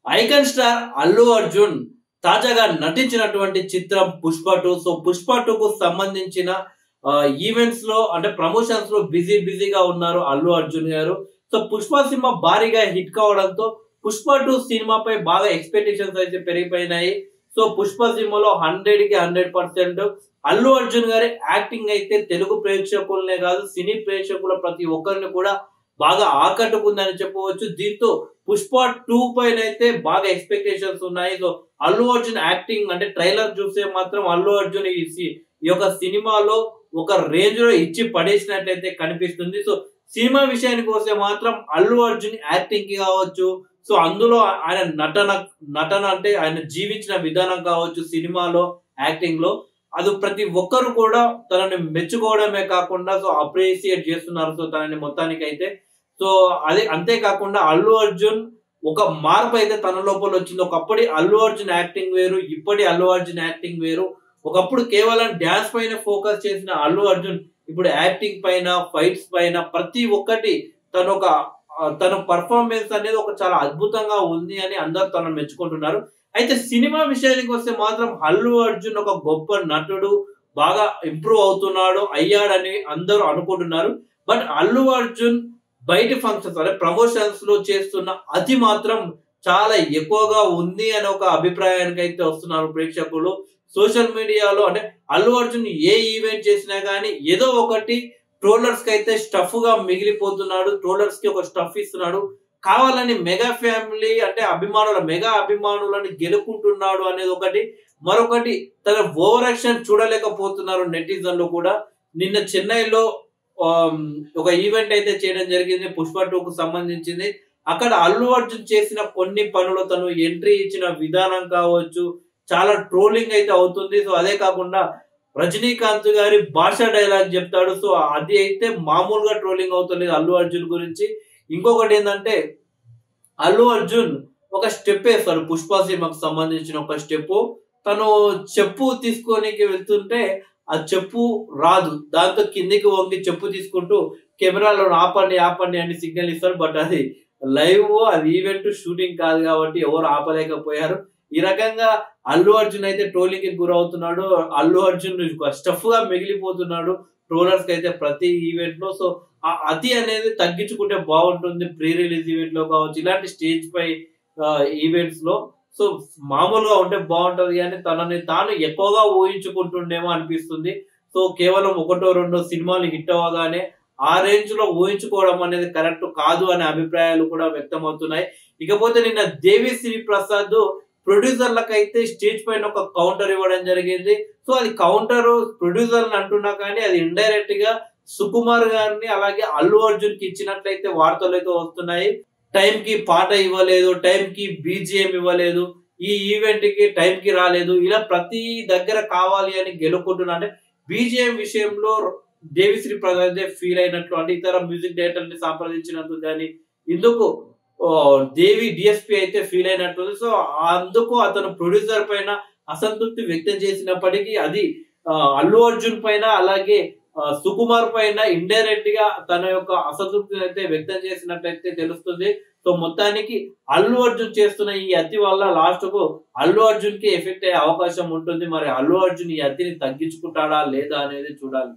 Icon star Allu Arjun తాజాగా నటించినటువంటి చిత్రం పుష్ప 2. సో పుష్ప 2 కు సంబంధించిన ఈవెంట్స్ లో అంటే ప్రమోషన్స్ లో బిజీగా ఉన్నారు అల్లు అర్జున్ గారు. సో పుష్ప సినిమా భారీగా హిట్ కావడంతో పుష్ప 2 సినిమాపై బాగా ఎక్స్పెక్టేషన్స్ అయితే పెరిగిపోయినాయి. సో పుష్ప సినిమాలో 100కి 100% అల్లు అర్జున్ గారి యాక్టింగ్ అయితే తెలుగు ప్రేక్షకులనే కాదు సినీ ప్రేక్షకుల ప్రతి ఒక్కరిని కూడా బాగా ఆకట్టుకుందని చెప్పవచ్చు. దీంతో పుష్ప 2 పైన అయితే బాగా ఎక్స్పెక్టేషన్స్ ఉన్నాయి. సో అల్లు అర్జున్ యాక్టింగ్ అంటే ట్రైలర్ చూస్తే మాత్రం అల్లు అర్జున్ ఈ యొక్క సినిమాలో ఒక రేంజ్ లో ఇచ్చి పడేసినట్లయితే కనిపిస్తుంది. సో సినిమా విషయానికి వస్తే మాత్రం అల్లు అర్జున్ యాక్టింగ్ కి కావచ్చు, సో అందులో ఆయన నటన అంటే ఆయన జీవించిన విధానం కావచ్చు, సినిమాలో యాక్టింగ్ లో అది ప్రతి ఒక్కరు కూడా తనని మెచ్చుకోవడమే కాకుండా సో అప్రిషియేట్ చేస్తున్నారు. సో తనని మొత్తానికి అయితే సో అదే అంతేకాకుండా అల్లు అర్జున్ ఒక మార్పు అయితే తన లోపల వచ్చింది. ఒకప్పటి అల్లు అర్జున్ యాక్టింగ్ వేరు, ఇప్పటి అల్లు అర్జున్ యాక్టింగ్ వేరు. ఒకప్పుడు కేవలం డాన్స్ పైన ఫోకస్ చేసిన అల్లు అర్జున్ ఇప్పుడు యాక్టింగ్ పైన, ఫైట్స్ పైన ప్రతి ఒక్కటి తన పర్ఫార్మెన్స్ అనేది ఒక చాలా అద్భుతంగా ఉంది అని అందరూ తనను మెచ్చుకుంటున్నారు. అయితే సినిమా విషయానికి వస్తే మాత్రం అల్లు అర్జున్ ఒక గొప్ప నటుడు, బాగా ఇంప్రూవ్ అయ్యాడని అందరూ అనుకుంటున్నారు. బట్ అల్లు అర్జున్ బయటి ఫంక్షన్స్ అంటే ప్రమోషన్స్ లో చేస్తున్న అతి మాత్రం చాలా ఎక్కువగా ఉంది అని ఒక అభిప్రాయానికి అయితే వస్తున్నారు ప్రేక్షకులు. సోషల్ మీడియాలో అంటే అల్లు అర్జున్ ఏ ఈవెంట్ చేసినా గానీ ఏదో ఒకటి ట్రోలర్స్ కి అయితే స్టఫ్ గా మిగిలిపోతున్నాడు. ట్రోలర్స్ కి ఒక స్టఫ్ ఇస్తున్నాడు. కావాలని మెగా ఫ్యామిలీ అంటే మెగా అభిమానులను గెలుకుంటున్నాడు అనేది ఒకటి. మరొకటి తన ఓవర్ యాక్షన్ చూడలేకపోతున్నారు నెటిజన్లు కూడా. నిన్న చెన్నైలో ఒక ఈవెంట్ అయితే చేయడం జరిగింది పుష్ప 2 కు సంబంధించింది. అక్కడ అల్లు అర్జున్ చేసిన కొన్ని పనులు, తను ఎంట్రీ ఇచ్చిన విధానం కావచ్చు, చాలా ట్రోలింగ్ అయితే అవుతుంది. సో అదే కాకుండా రజనీకాంత్ గారి భాష డైలాగ్ చెప్తాడు. సో అది అయితే మామూలుగా ట్రోలింగ్ అవుతుంది అల్లు అర్జున్ గురించి. ఇంకొకటి ఏంటంటే అల్లు అర్జున్ ఒక స్టెప్ వేస్తాడు పుష్ప సినిమాకు సంబంధించిన ఒక స్టెప్. తను చెప్పు తీసుకోనికి వెళ్తుంటే ఆ చెప్పు రాదు, దాంతో కిందికి వంగి చెప్పు తీసుకుంటూ కెమెరాలో ఆపండి అని సిగ్నల్ ఇస్తారు. బట్ అది లైవ్, అది ఈవెంట్ షూటింగ్ కాదు కాబట్టి ఎవరు ఆపలేకపోయారు. ఈ రకంగా అల్లు అర్జున్ అయితే ట్రోలింగ్ కి గురవుతున్నాడు. అల్లు అర్జున్ స్టఫ్ గా మిగిలిపోతున్నాడు ట్రోలర్స్ కి అయితే ప్రతి ఈవెంట్ లో. సో ఆ అతి అనేది తగ్గించుకుంటే బాగుంటుంది. ప్రీ రిలీజ్ ఈవెంట్ లో కావచ్చు, ఇలాంటి స్టేజ్ పై ఈవెంట్స్ లో సో మామూలుగా ఉంటే బాగుంటది కానీ తనని తాను ఎక్కువగా ఊహించుకుంటుండేమో అనిపిస్తుంది. సో కేవలం ఒకటో రెండో సినిమాలు హిట్ అవ్వగానే ఆ రేంజ్ లో ఊహించుకోవడం అనేది కరెక్ట్ కాదు అనే అభిప్రాయాలు కూడా వ్యక్తం అవుతున్నాయి. ఇకపోతే నిన్న దేవిశ్రీ ప్రసాద్ ప్రొడ్యూసర్లకైతే స్టేజ్ పైన ఒక కౌంటర్ ఇవ్వడం జరిగింది. సో అది కౌంటర్ ప్రొడ్యూసర్లు అంటున్నా కానీ అది ఇండైరెక్ట్ గా సుకుమార్ గారిని అలాగే అల్లు అర్జున్ కి ఇచ్చినట్లయితే వార్తలు అయితే వస్తున్నాయి. టైం కి పాట ఇవ్వలేదు, టైం కి బీజిఎం ఇవ్వలేదు, ఈ ఈవెంట్ కి టైం కి రాలేదు, ఇలా ప్రతి దగ్గర కావాలి అని గెలుకుంటున్నా. అంటే బీజిఎం విషయంలో దేవిశ్రీ ప్రసాద్ ఫీల్ అయినట్లు, అంటే ఇతర మ్యూజిక్ డైరెక్టర్ ని సంప్రదించినట్టు కానీ ఇందుకు దేవి డిఎస్పి అయితే ఫీల్ అయినట్టు. సో అందుకు అతను ప్రొడ్యూసర్ పైన అసంతృప్తి వ్యక్తం చేసినప్పటికీ అది అల్లు అర్జున్ పైన అలాగే సుకుమార్ పైన ఇండైరెక్ట్ గా తన యొక్క అసంతృప్తిని అయితే వ్యక్తం చేసినట్లయితే తెలుస్తుంది. సో మొత్తానికి అల్లు అర్జున్ చేస్తున్న ఈ అతి వల్ల లాస్ట్ కు అల్లు అర్జున్ కి ఎఫెక్ట్ అయ్యే అవకాశం ఉంటుంది. మరి అల్లు అర్జున్ ఈ అతిని తగ్గించుకుంటాడా లేదా అనేది చూడాలి.